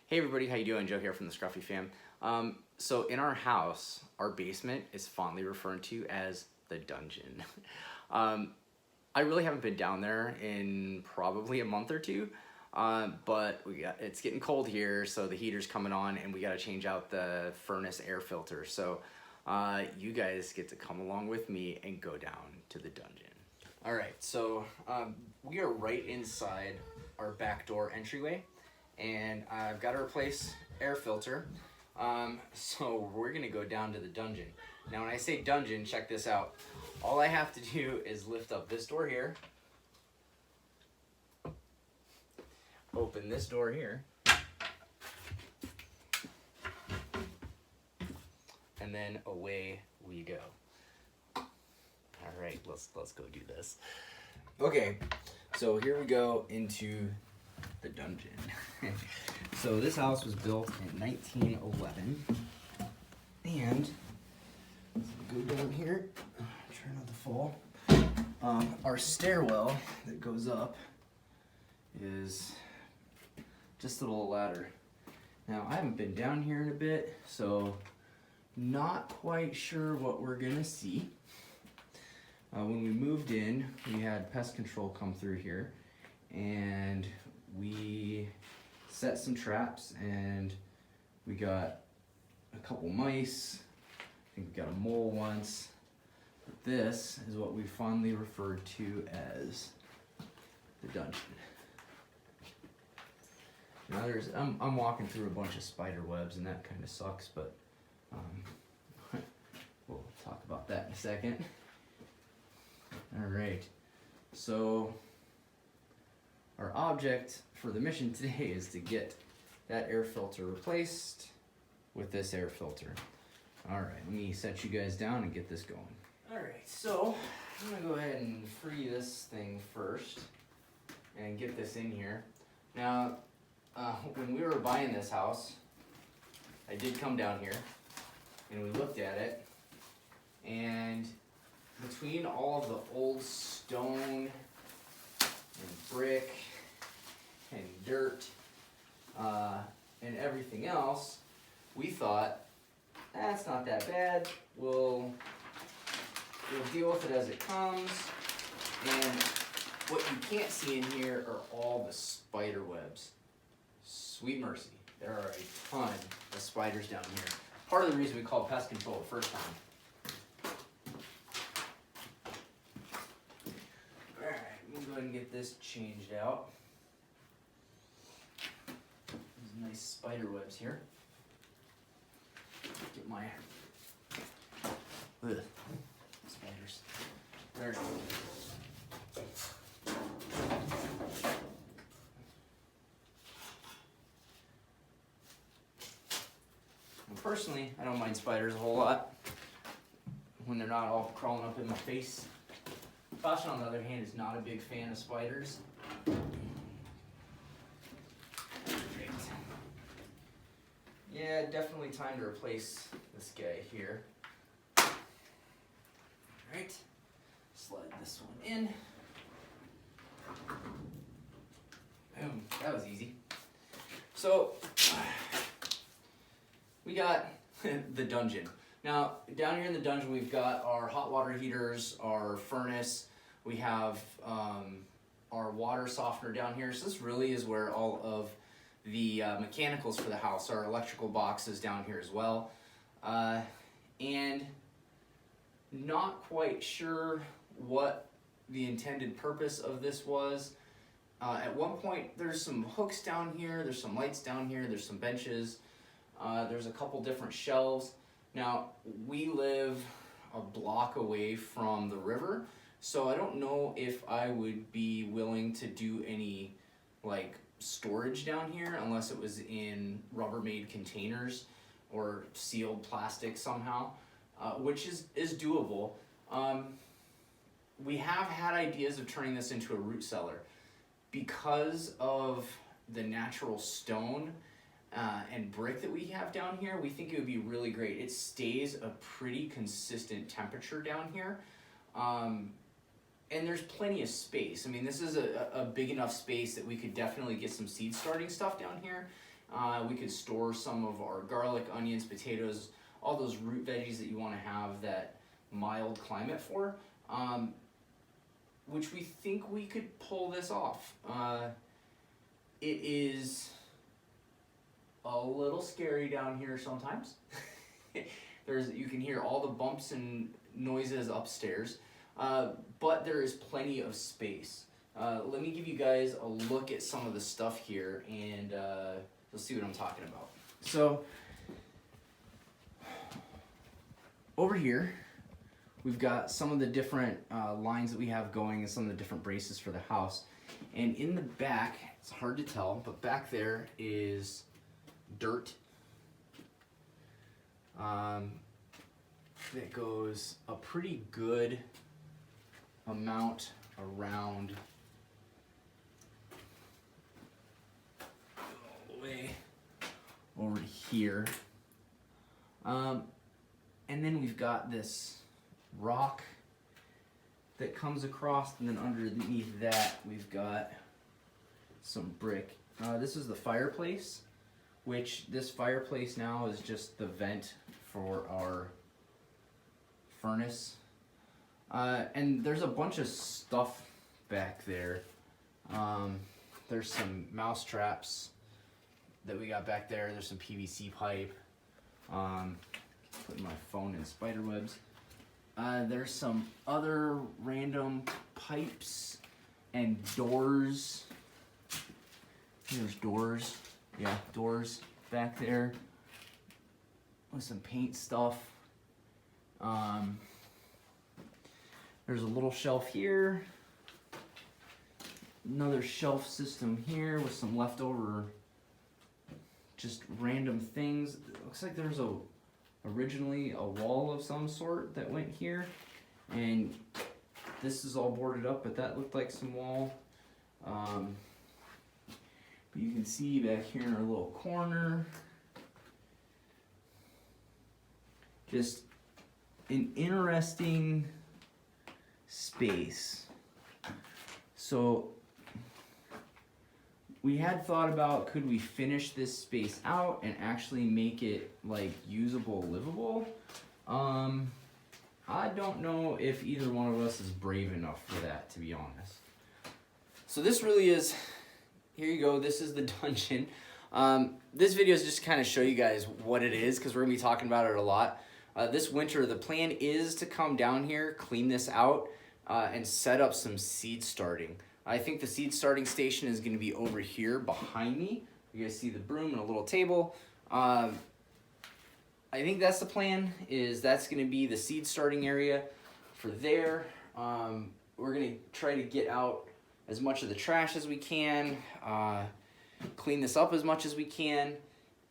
Hey everybody, how you doing? Joe here from the Scruffy Fam. So in our house, our basement is fondly referred to as the dungeon. I really haven't been down there in probably a month or two, but it's getting cold here, so the heater's coming on and we got to change out the furnace air filter. So you guys get to come along with me and go down to the dungeon. All right, so we are right inside our back door entryway. And I've got to replace air filter, so we're gonna go down to the dungeon. Now when I say dungeon, check this out. All I have to do is lift up this door here, open this door here, and then away we go. All right, let's go do this. Okay, so here we go into the dungeon. So this house was built in 1911, and let's go down here, try not to fall. Our stairwell that goes up is just a little ladder. Now I haven't been down here in a bit, so not quite sure what we're gonna see. When we moved in, we had pest control come through here, and we set some traps, and we got a couple mice. I think we got a mole once. But this is what we fondly referred to as the dungeon. Now I'm walking through a bunch of spider webs, and that kind of sucks, but we'll talk about that in a second. All right, so our object for the mission today is to get that air filter replaced with this air filter. All right, let me set you guys down and get this going. All right, so I'm gonna go ahead and free this thing first and get this in here. Now, when we were buying this house, I did come down here and we looked at it, and between all of the old stone and brick and dirt and everything else, we thought, that's not that bad. We'll deal with it as it comes. And what you can't see in here are all the spider webs. Sweet mercy, there are a ton of spiders down here. Part of the reason we called pest control the first time. Go ahead and get this changed out. There's nice spider webs here. Get my spiders. There. And personally, I don't mind spiders a whole lot when they're not all crawling up in my face. Caution, on the other hand, is not a big fan of spiders. Great. Yeah, definitely time to replace this guy here. Alright, slide this one in. Boom, that was easy. So, we got the dungeon. Now, down here in the dungeon, we've got our hot water heaters, our furnace, we have our water softener down here. So this really is where all of the mechanicals for the house, our electrical boxes down here as well. And not quite sure what the intended purpose of this was. At one point, there's some hooks down here, there's some lights down here, there's some benches, there's a couple different shelves. Now, we live a block away from the river, so I don't know if I would be willing to do any like storage down here unless it was in Rubbermaid containers or sealed plastic somehow, which is doable. We have had ideas of turning this into a root cellar. Because of the natural stone and brick that we have down here, we think it would be really great. It stays a pretty consistent temperature down here. And there's plenty of space. I mean, this is a big enough space that we could definitely get some seed starting stuff down here. We could store some of our garlic, onions, potatoes, all those root veggies that you want to have that mild climate for, which we think we could pull this off. It is a little scary down here sometimes. You can hear all the bumps and noises upstairs, but there is plenty of space. Let me give you guys a look at some of the stuff here, and you'll see what I'm talking about. So over here, we've got some of the different lines that we have going and some of the different braces for the house. And in the back, it's hard to tell, but back there is dirt. That goes a pretty good amount around all the way over here. And then we've got this rock that comes across, and then underneath that we've got some brick. This is the fireplace, which this fireplace now is just the vent for our furnace. And there's a bunch of stuff back there. There's some mouse traps that we got back there. There's some PVC pipe. Putting my phone in spider webs. There's some other random pipes and doors. There's doors. Yeah, doors back there with some paint stuff. There's a little shelf here. Another shelf system here with some leftover just random things. It looks like there's originally a wall of some sort that went here, and this is all boarded up, but that looked like some wall. But you can see back here in our little corner, just an interesting space. So we had thought about, could we finish this space out and actually make it like usable, livable? I don't know if either one of us is brave enough for that, to be honest. So this really is, here you go, this is the dungeon. This video is just to kind of show you guys what it is, because we're gonna be talking about it a lot. This winter, the plan is to come down here, clean this out, and set up some seed starting. I think the seed starting station is going to be over here behind me. You guys see the broom and a little table. I think that's the plan, is that's going to be the seed starting area for there. We're going to try to get out as much of the trash as we can, clean this up as much as we can,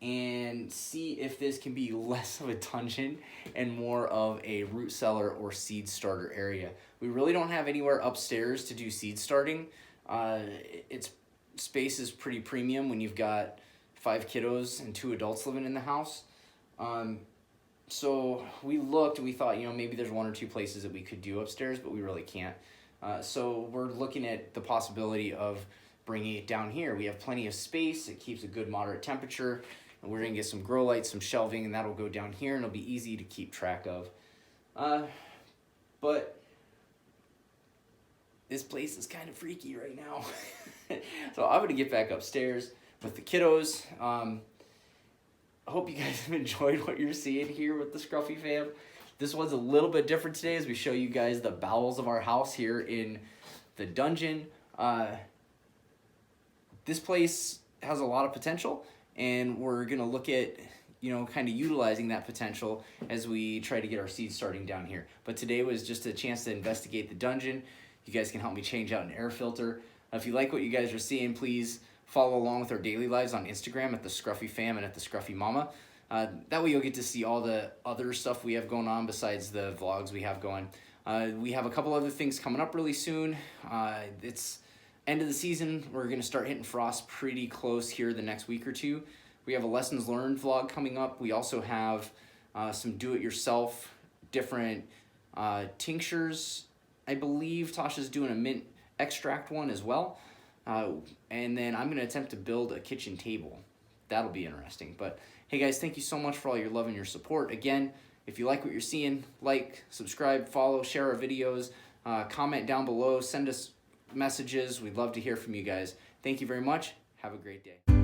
and see if this can be less of a dungeon and more of a root cellar or seed starter area. We really don't have anywhere upstairs to do seed starting. Its space is pretty premium when you've got 5 kiddos and 2 adults living in the house. So we looked, we thought, maybe there's 1 or 2 places that we could do upstairs, but we really can't. So we're looking at the possibility of bringing it down here. We have plenty of space. It keeps a good moderate temperature. And we're gonna get some grow lights, some shelving, and that'll go down here, and it'll be easy to keep track of. But this place is kind of freaky right now. So I'm gonna get back upstairs with the kiddos. I hope you guys have enjoyed what you're seeing here with the Scruffy fam. This one's a little bit different today as we show you guys the bowels of our house here in the dungeon. This place has a lot of potential, and we're gonna look at kind of utilizing that potential as we try to get our seeds starting down here. But today was just a chance to investigate the dungeon. You guys can help me change out an air filter. If you like what you guys are seeing, please follow along with our daily lives on Instagram at the Scruffy Fam and at the Scruffy Mama. That way you'll get to see all the other stuff we have going on besides the vlogs we have going. We have a couple other things coming up really soon. It's end of the season. We're gonna start hitting frost pretty close here the next week or two. We have a lessons learned vlog coming up. We also have some do-it-yourself different tinctures. I believe Tasha's doing a mint extract one as well. And then I'm gonna attempt to build a kitchen table. that'll be interesting. But hey guys, thank you so much for all your love and your support. Again, if you like what you're seeing, like, subscribe, follow, share our videos, comment down below, send us messages. We'd love to hear from you guys. Thank you very much. Have a great day.